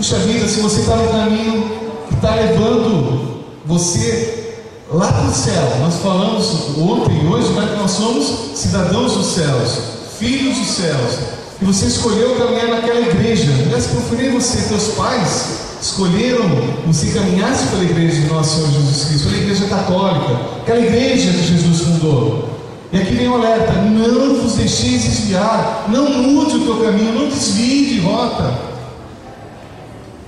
puxa vida, se você está no caminho que está levando você lá para o céu. Nós falamos ontem e hoje, né, que nós somos cidadãos dos céus, filhos dos céus, e você escolheu caminhar naquela igreja. Aliás, procurei você, teus pais escolheram que você caminhasse pela igreja de nosso Senhor Jesus Cristo, pela igreja católica, aquela igreja que Jesus fundou. E aqui vem o alerta: não vos deixeis desviar, não mude o teu caminho, não desvie de rota.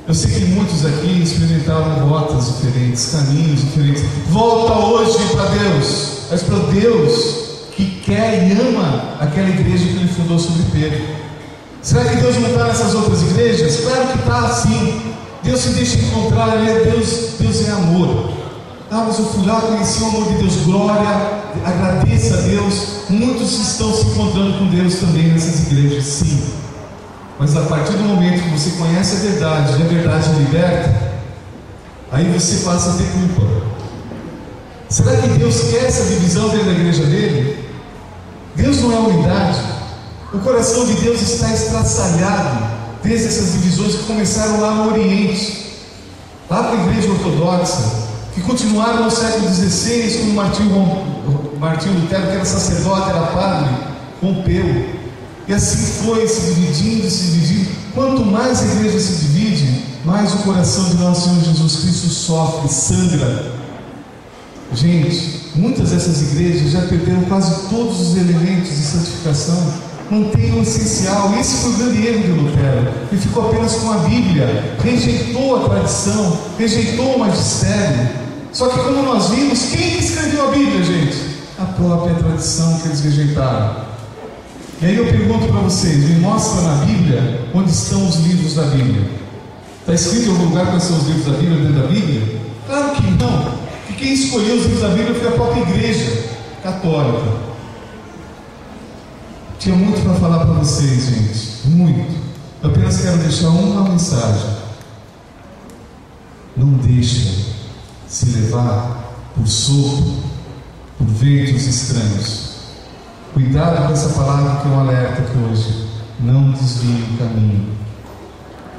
Eu sei que muitos aqui experimentaram rotas diferentes, caminhos diferentes. Volta hoje para Deus, mas para Deus que quer e ama aquela igreja que Ele fundou sobre Pedro. Será que Deus não está nessas outras igrejas? Claro que está, sim. Deus se deixa encontrar, Deus é amor. Ah, mas eu fui lá, conheci o amor de Deus, glória, agradeça a Deus. Muitos estão se encontrando com Deus também nessas igrejas, sim. Mas a partir do momento que você conhece a verdade, e a verdade liberta, aí você passa a ter culpa. Será que Deus quer essa divisão dentro da igreja dele? Deus não é unidade. O coração de Deus está estraçalhado desde essas divisões que começaram lá no Oriente, lá para a igreja ortodoxa, que continuaram no século XVI, como Martinho Lutero, que era sacerdote, era padre, rompeu. E assim foi se dividindo. Quanto mais a igreja se divide, mais o coração de nosso Senhor Jesus Cristo sofre, sangra. Gente, muitas dessas igrejas já perderam quase todos os elementos de santificação. Mantém o essencial. Esse foi o grande erro de Lutero. Ele ficou apenas com a Bíblia, rejeitou a tradição, rejeitou o magistério. Só que como nós vimos, quem escreveu a Bíblia, gente? A própria tradição que eles rejeitaram. E aí eu pergunto para vocês: me mostra na Bíblia onde estão os livros da Bíblia. Está escrito em algum lugar quais são os livros da Bíblia dentro da Bíblia? Claro que não. Que quem escolheu os livros da Bíblia foi a própria igreja católica. Tinha muito para falar para vocês, gente, muito. Eu apenas quero deixar uma mensagem: não deixem se levar por sopro, por ventos estranhos. Cuidado com essa palavra que é um alerta aqui hoje. Não desvie o caminho.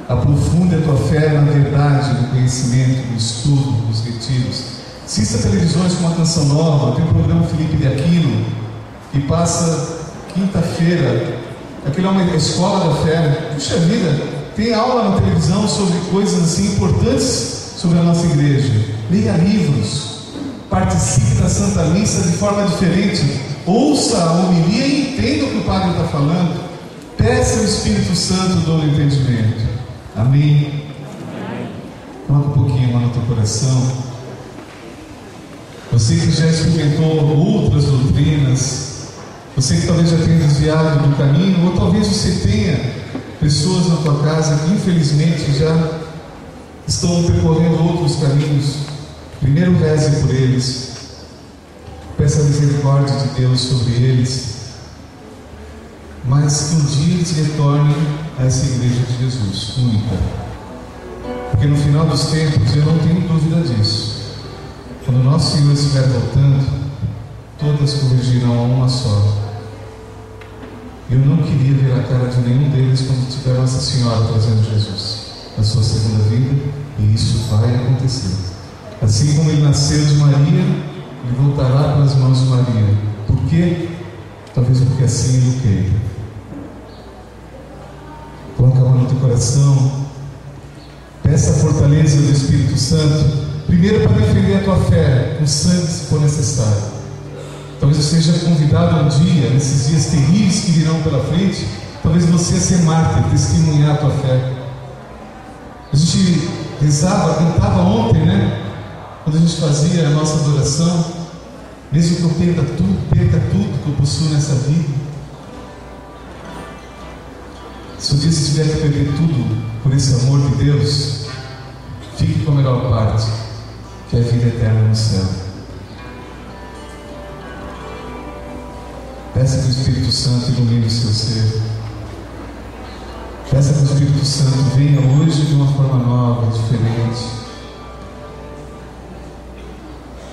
Aprofunde a tua fé na verdade, no conhecimento, no estudo, nos retiros. Assista televisões com uma canção nova. Tem o programa Felipe de Aquino, que passa quinta-feira. Aquilo é uma escola da fé. Puxa vida, tem aula na televisão sobre coisas assim importantes sobre a nossa igreja. Leia livros, participe da Santa Missa de forma diferente, ouça a homilia e entenda o que o padre está falando. Peça ao Espírito Santo do entendimento. Amém? Coloca um pouquinho lá no teu coração. Você que já experimentou outras doutrinas, você que talvez já tenha desviado do caminho, ou talvez você tenha pessoas na tua casa que infelizmente já estão percorrendo outros caminhos. Primeiro reze por eles, peça a misericórdia de Deus sobre eles, mas que um dia eles retornem a essa igreja de Jesus, única. Porque no final dos tempos, eu não tenho dúvida disso, quando nosso Senhor estiver voltando, todas convergirão a uma só. Eu não queria ver a cara de nenhum deles quando tiver Nossa Senhora trazendo Jesus na sua segunda vinda, e isso vai acontecer. Assim como ele nasceu de Maria, ele voltará pelas mãos de Maria. Por quê? Talvez porque assim ele o queira. Coloca a mão no teu coração, peça a fortaleza do Espírito Santo, primeiro para defender a tua fé, com sangue se for necessário. Talvez você seja convidado um dia, nesses dias terríveis que virão pela frente, talvez você a ser mártir, testemunhar a tua fé. A gente rezava, cantava ontem, né? Quando a gente fazia a nossa adoração: mesmo que eu perca tudo que eu possuo nessa vida. Se um dia você tiver que perder tudo por esse amor de Deus, fique com a melhor parte, que é a vida eterna no céu. Peça que o Espírito Santo ilumine o seu ser. Peça que o Espírito Santo venha hoje de uma forma nova, diferente.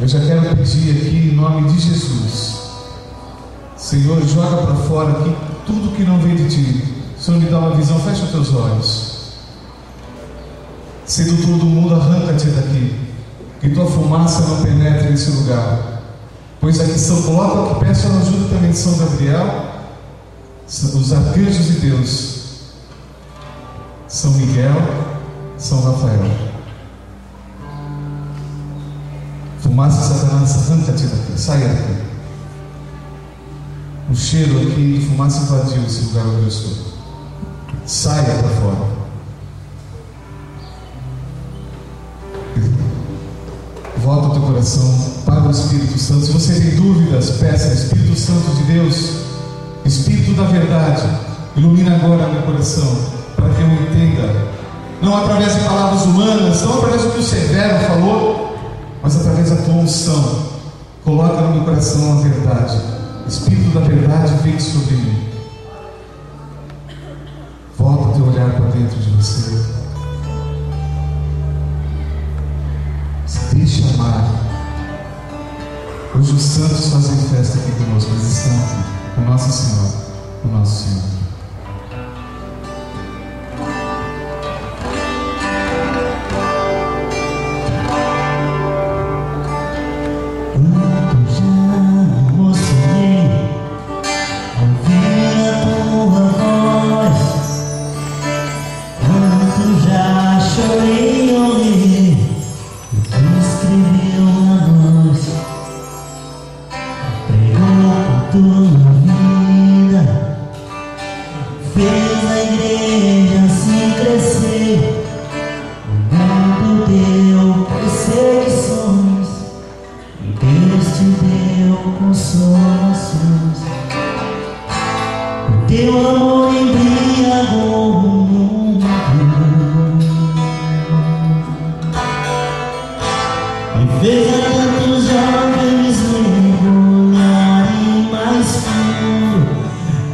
Eu já quero pedir aqui, em nome de Jesus: Senhor, joga para fora aqui tudo que não vem de Ti. Senhor, me dá uma visão. Fecha os teus olhos. Sedutor do mundo, arranca-te daqui, que tua fumaça não penetre nesse lugar. Pois aqui coloca o que peço a ajuda também de São Gabriel, os arcanjos de Deus, São Miguel, São Rafael. Fumaça, Satanás, arranca-te daqui, saia daqui. O cheiro aqui de fumaça invadiu esse lugar onde eu estou. Saia para fora. Volta o teu coração para o Espírito Santo. Se você tem dúvidas, peça: Espírito Santo de Deus, Espírito da verdade, ilumina agora meu coração, para que eu entenda, não através de palavras humanas, não através do que o Severo falou, mas através da tua unção. Coloca no meu coração a verdade. Espírito da verdade, vem sobre mim. Volta o teu olhar para dentro de você. Deixa amar. Hoje os santos fazem festa aqui conosco, eles estão aqui, com Nossa Senhora, com Nosso Senhor. Quanto já emocionei ao ouvir a tua voz, quanto já chorei ao ler escreveu na nós, pregou por tua vida, fez a igreja assim crescer. O mundo deu perseguições e Deus te deu consolações. O teu amor embriagou o mundo e fez a tantos jovens mergulharem mais fundo.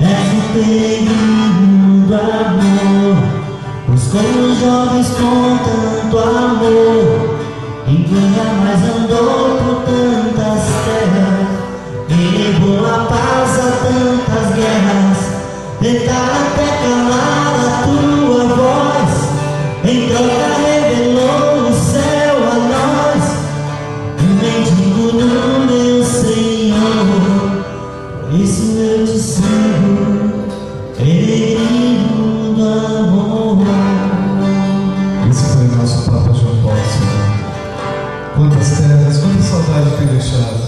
És o peregrino do amor, buscou os jovens com tanto amor. Ninguém jamais andou por tantas terras e levou a paz a tantas guerras. Tentar até calar a tua voz, em troca revelou o céu a nós. Mendigo do meu Senhor, por isso eu te sigo, peregrino do amor. Esse foi o nosso Papa João Paulo II. Quantas terras, quanta saudade tem deixado.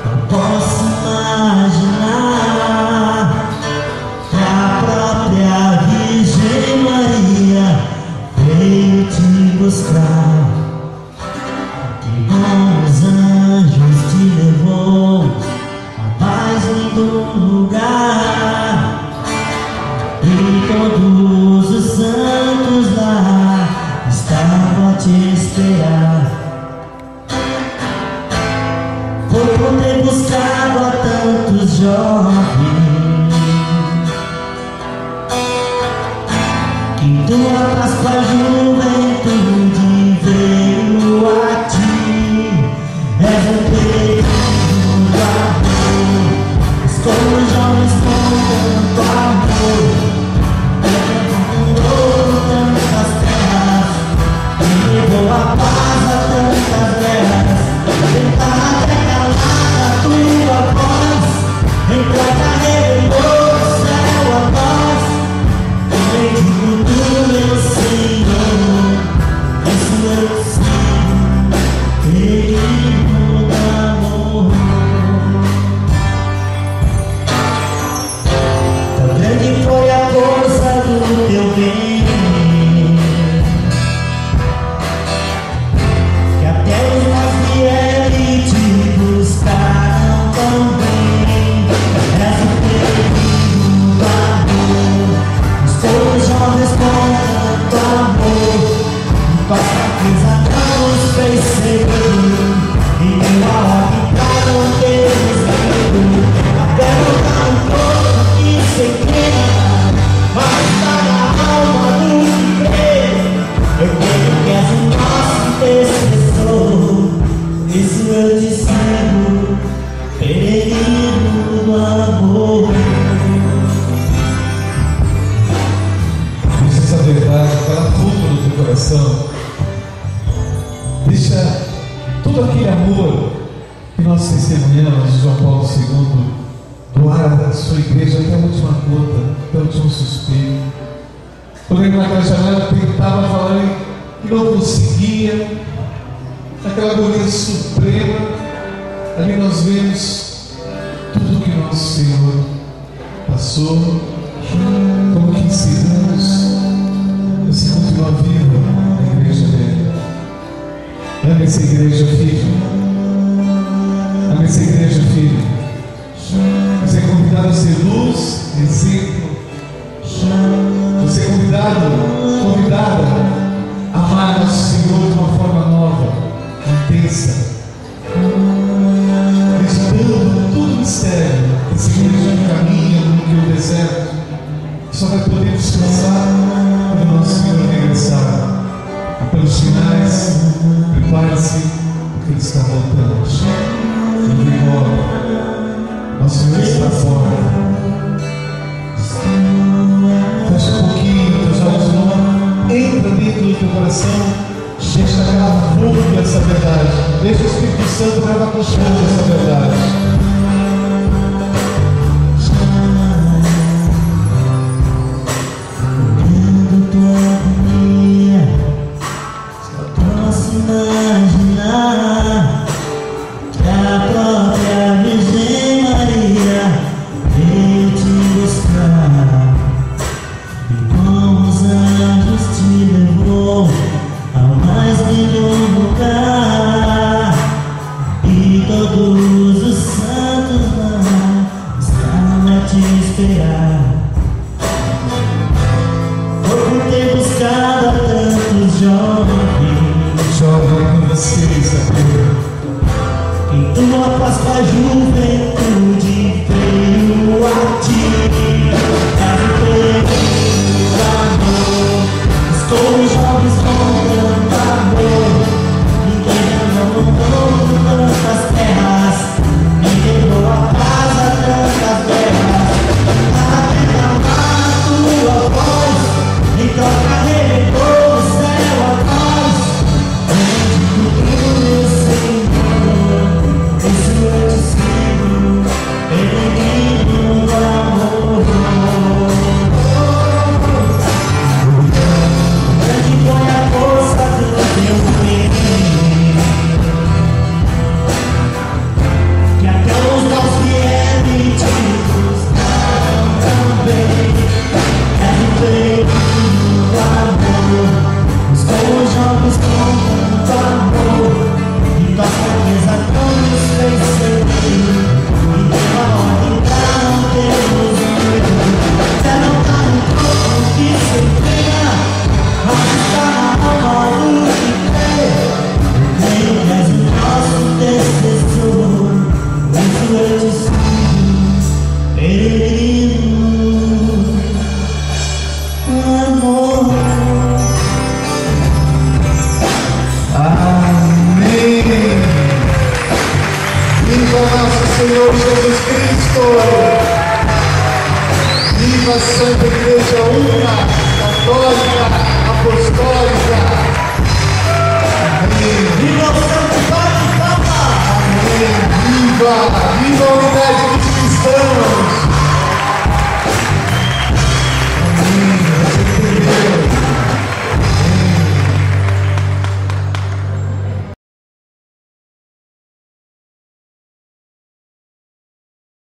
Não posso imaginar que a própria Virgem Maria veio te buscar, que com os anjos te levou a mais lindo lugar, e todos os santos lá estavam a te esperar. Por ter buscado a tantos jovens, que tua Páscoa juventude veio a ti. És o peregrino do amor, buscou os jovens com tanto amor. Levou tantas terras e levou a paz a tantas guerras. Tentar até calar a tua voz, em troca revelou o céu a nós. Mendigo do meu Senhor, isso eu sigo, peregrino do amor. Tão grande foi a força do teu bem, que até os mais fiéis te buscaram também. És o peregrino do amor, buscou os jovens com tanto amor. Com a fraqueza não os fez seguro, e deu a ordem para não ter respeito. Até botar um corpo que se queima, mas para a alma do que crê. Eu creio que és o nosso intercessor, por isso eu te sigo, peregrino. amor. Deixa essa verdade calar fundo no teu coração. Deixa todo aquele amor que nós testemunhamos de João Paulo II doar a sua igreja até a última gota, até o último suspiro. Quando ele naquela janela tentava falar e não conseguia, naquela agonia suprema, ali nós vemos tudo que nosso Senhor passou, como que ensinamos, você continua vivo na igreja dele. Ame essa igreja, filho. Ame essa igreja, filho. Você é convidado a ser luz, exemplo. Você é convidada a amar nosso Senhor de uma forma nova, intensa, acreditando todo o mistério que essa igreja caminha no deserto, que só vai poder descansar quando nosso Senhor regressar. E pelos sinais, prepare-se, porque Ele está voltando. Ele vem logo. Nosso Senhor está fora. Fecha um pouquinho teus olhos de novo. Entra dentro do teu coração. Deixa gravar fundo essa verdade. Deixa o Espírito Santo gravar com fundo essa verdade. Imaginar que a própria Virgem Maria veio te buscar, e como os anjos te levou ao mais lindo lugar, e todos os santos lá estão a te esperar. Foi por ter buscado a tantos jovens, Jovem com vocês, em tua Páscoa a juventude veio a ti. Era o período do amor, buscou os jovens com tanto amor. Ninguém não mandou tantas terras, nem levou a paz a tantas guerras. Para declamar a tua voz, em troca revelou o céu a nós. Senhor Jesus Cristo. Viva a Santa Igreja Una, Católica, Apostólica. Amém. Viva o Santo Padre Papa. Amém. Viva a unidade dos cristãos.